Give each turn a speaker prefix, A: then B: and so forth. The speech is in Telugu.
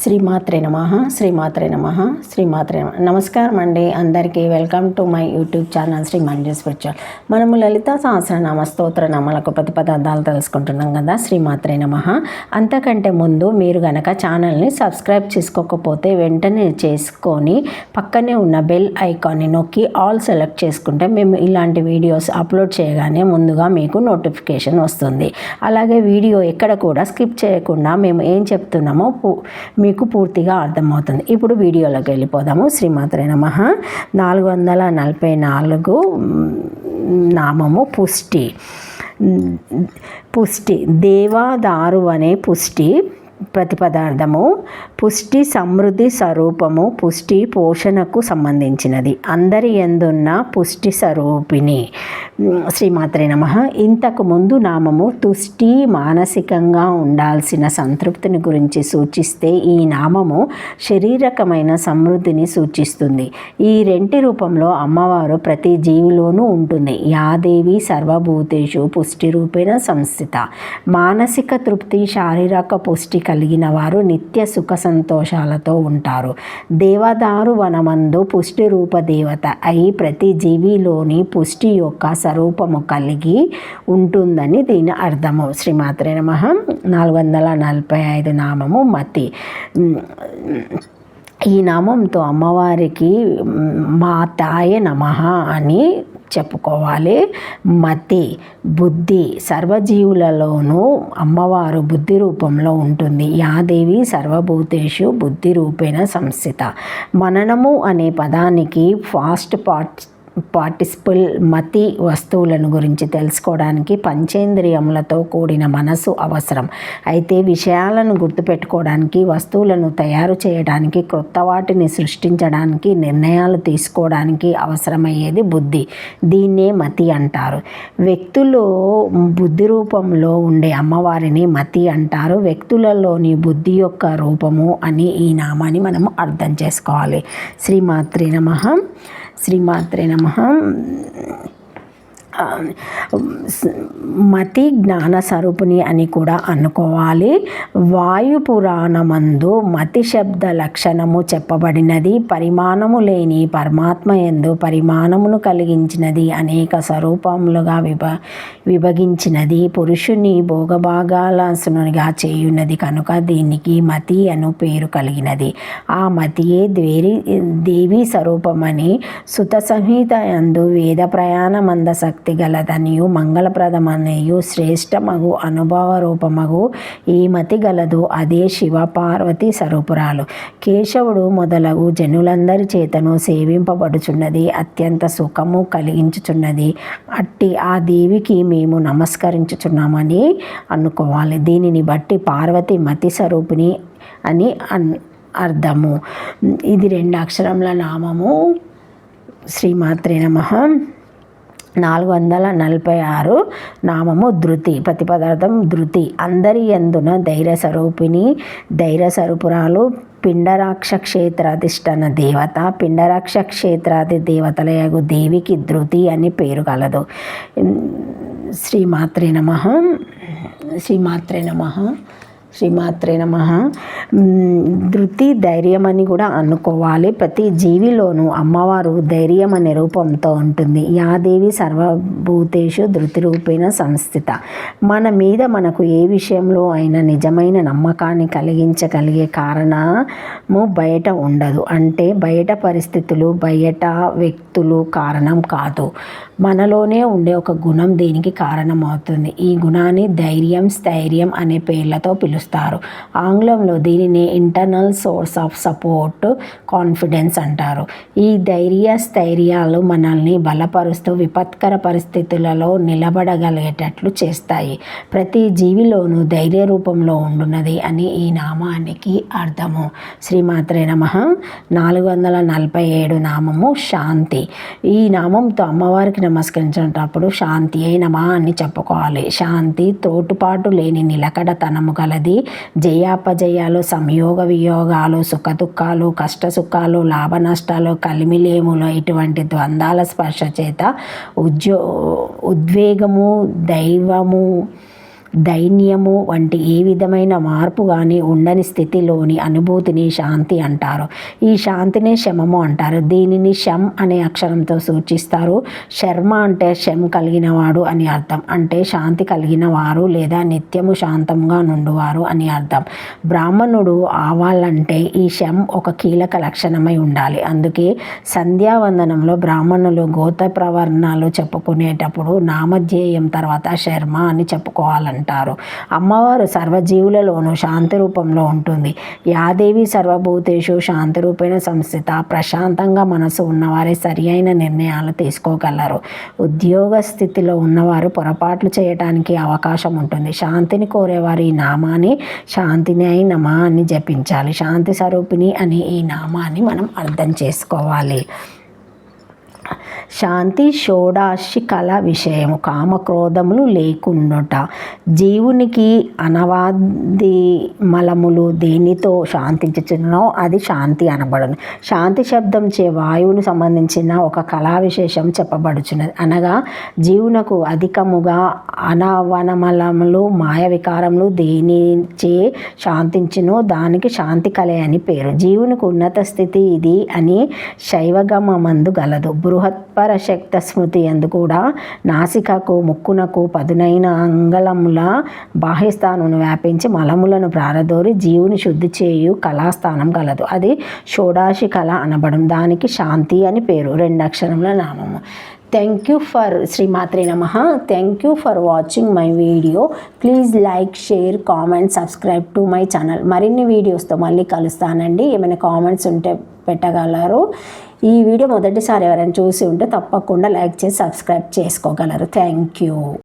A: శ్రీమాత్రే నమః శ్రీమాత్రే నమః శ్రీమాత్రే నమః. నమస్కారం అండి అందరికీ. Welcome to my YouTube channel Shri Manju spiritual. మనము లలితా సహస్రనామ స్తోత్ర నామాలకు ప్రతిపదార్థాలు తెలుసుకుంటున్నాం కదా. శ్రీమాత్రే నమః. అంతకంటే ముందు మీరు గనక ఛానల్ని సబ్స్క్రైబ్ చేసుకోకపోతే వెంటనే చేసుకొని పక్కనే ఉన్న బెల్ ఐకాన్ని నొక్కి ఆల్ సెలెక్ట్ చేసుకుంటే మేము ఇలాంటి వీడియోస్ అప్లోడ్ చేయగానే ముందుగా మీకు నోటిఫికేషన్ వస్తుంది. అలాగే వీడియో ఎక్కడ కూడా స్కిప్ చేయకుండా మేము ఏం చెప్తున్నామో మీకు పూర్తిగా అర్థమవుతుంది. ఇప్పుడు వీడియోలోకి వెళ్ళిపోదాము. శ్రీమాత్రే నమః. 444 నామము పుష్టి. పుష్టి దేవాదారు అనే పుష్టి ప్రతిపదార్థము. పుష్టి సమృద్ధి స్వరూపము. పుష్టి పోషణకు సంబంధించినది. అందరి యందున్న పుష్టి స్వరూపిణి. శ్రీమాత్రే నమః. ఇంతకు ముందు నామము తుష్టి, మానసికంగా ఉండాల్సిన సంతృప్తిని గురించి సూచిస్తే ఈ నామము శారీరకమైన సమృద్ధిని సూచిస్తుంది. ఈ రెంటి రూపంలో అమ్మవారు ప్రతి జీవిలోనూ ఉంటుంది. యాదేవి సర్వభూతేషు పుష్టి రూపేణ సంస్థిత. మానసిక తృప్తి, శారీరక పుష్టి కలిగిన వారు నిత్య సుఖ సంతోషాలతో ఉంటారు. దేవదారు వనమందు పుష్టి రూప దేవత అయి ప్రతి జీవిలోని పుష్టి యొక్క స్వరూపము కలిగి ఉంటుందని దీని అర్థము. శ్రీమాత్రే నమః. 445 నామము మతి. ఈ నామంతో అమ్మవారికి మాతాయ నమః అని చెప్పుకోవాలి. మతి బుద్ధి. సర్వజీవులలోనూ అమ్మవారు బుద్ధి రూపంలో ఉంటుంది. యాదేవి సర్వభూతేషు బుద్ధి రూపేణ సంస్థిత. మననము అనే పదానికి పార్టిసిపల్ మతి. వస్తువులను గురించి తెలుసుకోవడానికి పంచేంద్రియములతో కూడిన మనసు అవసరం. అయితే విషయాలను గుర్తుపెట్టుకోవడానికి, వస్తువులను తయారు చేయడానికి, క్రొత్త వాటిని సృష్టించడానికి, నిర్ణయాలు తీసుకోవడానికి అవసరమయ్యేది బుద్ధి. దీన్నే మతి అంటారు. వ్యక్తులు బుద్ధి రూపంలో ఉండే అమ్మవారిని మతి అంటారు. వ్యక్తులలోని బుద్ధి యొక్క రూపము అని ఈ నామాన్ని మనము అర్థం చేసుకోవాలి. శ్రీమాత్రే నమః. శ్రీమాత్రే నమః. మతి జ్ఞాన స్వరూపిణి అని కూడా అనుకోవాలి. వాయు పురాణమందు మతి శబ్ద లక్షణము చెప్పబడినది. పరిమాణము లేని పరమాత్మ యందు పరిమాణమును కలిగించినది, అనేక స్వరూపములుగా విభజించినది, పురుషుని భోగభాగాలసునిగా చేయున్నది కనుక దీనికి మతి అను పేరు కలిగినది. ఆ మతియే దేవి స్వరూపమని సుత సంహిత యందు వేద ప్రయాణమంద శక్తి గలదనియు మంగళప్రదమనియు శ్రేష్టమగు అనుభవ రూపమగు ఈ మతి గలదు. అదే శివ పార్వతి స్వరూపురాలు. కేశవుడు మొదలగు జనులందరి చేతను సేవింపబడుచున్నది. అత్యంత సుఖము కలిగించుచున్నది. అట్టి ఆ దేవికి మేము నమస్కరించుచున్నామని అనుకోవాలి. దీనిని బట్టి పార్వతి మతి స్వరూపిణి అని అర్థము. ఇది 2 అక్షరముల నామము. శ్రీమాత్రే నమః. 446 నామము ధృతి. ప్రతిపదార్థం ధృతి. అందరి యందున ధైర్య స్వరూపిణి, ధైర్య స్వరూపురాలు. పిండరాక్ష క్షేత్రాధిష్ఠాన దేవత. పిండరాక్ష క్షేత్రాది దేవతలయగు దేవికి ధృతి అని పేరు కలదు. శ్రీమాత్రే నమః. శ్రీమాత్రే నమః. శ్రీమాత్రే నమః. ధృతి ధైర్యం అని కూడా అనుకోవాలి. ప్రతి జీవిలోనూ అమ్మవారు ధైర్యం అనే రూపంతో ఉంటుంది. యాదేవి సర్వభూతేషు ధృతి రూపేణ సంస్థిత. మన మీద మనకు ఏ విషయంలో అయినా నిజమైన నమ్మకాన్ని కలిగించగలిగే కారణము బయట ఉండదు. అంటే బయట పరిస్థితులు, బయట వ్యక్తులు కారణం కాదు. మనలోనే ఉండే ఒక గుణం దీనికి కారణమవుతుంది. ఈ గుణాన్ని ధైర్యం, స్థైర్యం అనే పేర్లతో పిలుస్తారు. ఆంగ్లంలో దీనిని internal source of support, confidence అంటారు. ఈ ధైర్య స్థైర్యాలు మనల్ని బలపరుస్తూ విపత్కర పరిస్థితులలో నిలబడగలిగేటట్లు చేస్తాయి. ప్రతి జీవిలోనూ ధైర్య రూపంలో ఉండున్నది అని ఈ నామానికి అర్థము. శ్రీమాత్రే నమః. 447 నామము శాంతి. ఈ నామంతో అమ్మవారికి నమస్కరించేటప్పుడు శాంతి అయి నమః అని చెప్పుకోవాలి. శాంతి తోటుపాటు లేని నిలకడతనము గలది. జయాపజయాలు, సంయోగ వియోగాలు, సుఖదుఖాలు, కష్ట సుఖాలు, లాభ నష్టాలు, కలిమిలేములు ఇటువంటి ద్వంద్వాల స్పర్శ చేత ఉద్వేగము, దైవము దైన్యము వంటి ఏ విధమైన మార్పు కానీ ఉండని స్థితిలోని అనుభూతిని శాంతి అంటారు. ఈ శాంతిని శమము అంటారు. దీనిని శం అనే అక్షరంతో సూచిస్తారు. శర్మ అంటే శం కలిగిన వాడు అని అర్థం. అంటే శాంతి కలిగిన వారు లేదా నిత్యము శాంతంగా నుండువారు అని అర్థం. బ్రాహ్మణుడు అవ్వాలంటే ఈ శం ఒక కీలక లక్షణమై ఉండాలి. అందుకే సంధ్యావందనంలో బ్రాహ్మణులు గోత్ర ప్రవర్ణాలు చెప్పుకునేటప్పుడు నామధ్యేయం తర్వాత శర్మ అని చెప్పుకోవాలంటారు. అమ్మవారు సర్వజీవులలోనూ శాంతి రూపంలో ఉంటుంది. యాదేవి సర్వభూతేషు శాంతి రూపేణ సంస్థిత. ప్రశాంతంగా మనసు ఉన్నవారే సరి అయిన నిర్ణయాలు తీసుకోగలరు. ఉద్యోగ స్థితిలో ఉన్నవారు పొరపాట్లు చేయడానికి అవకాశం ఉంటుంది. శాంతిని కోరేవారు ఈ నామాన్ని శాంతిని నమః అని జపించాలి. శాంతి స్వరూపిణి అని ఈ నామాన్ని మనం అర్థం చేసుకోవాలి. శాంతి షోడాశి కళ విషయము. కామక్రోధములు లేకుండుట. జీవునికి అనవాది మలములు దేనితో శాంతించుచున్నో అది శాంతి అనబడును. శాంతి శబ్దం చే వాయువును సంబంధించిన ఒక కళా విశేషం చెప్పబడుచున్నది. అనగా జీవునకు అధికముగా అనవనమలములు మాయ వికారములు దేనిచే శాంతించునో దానికి శాంతి కలే అని పేరు. జీవునికి ఉన్నత స్థితి ఇది అని శైవగమమందు గలదు. బృహత్పర శక్త స్మృతి ఎందు కూడా నాసికకు ముక్కునకు పదునైన అంగళముల బాహ్యస్థానమును వ్యాపించి మలములను ప్రారదోరి జీవుని శుద్ధి చేయు కళాస్థానం గలదు. అది షోడాశి కళ అనబడం. దానికి శాంతి అని పేరు. 2 అక్షరముల నామము. థ్యాంక్ యూ ఫర్ శ్రీమాత్రే నమః. Thank you for watching my video. Please like, share, comment, subscribe to my channel. మరిన్ని వీడియోస్తో మళ్ళీ కలుస్తానండి. ఏమైనా కామెంట్స్ ఉంటే పెట్టగలరు. ఈ వీడియో మొదటిసారి ఎవరైనా చూసి ఉంటే తప్పకుండా లైక్ చేసి సబ్స్క్రైబ్ చేసుకోగలరు. Thank you.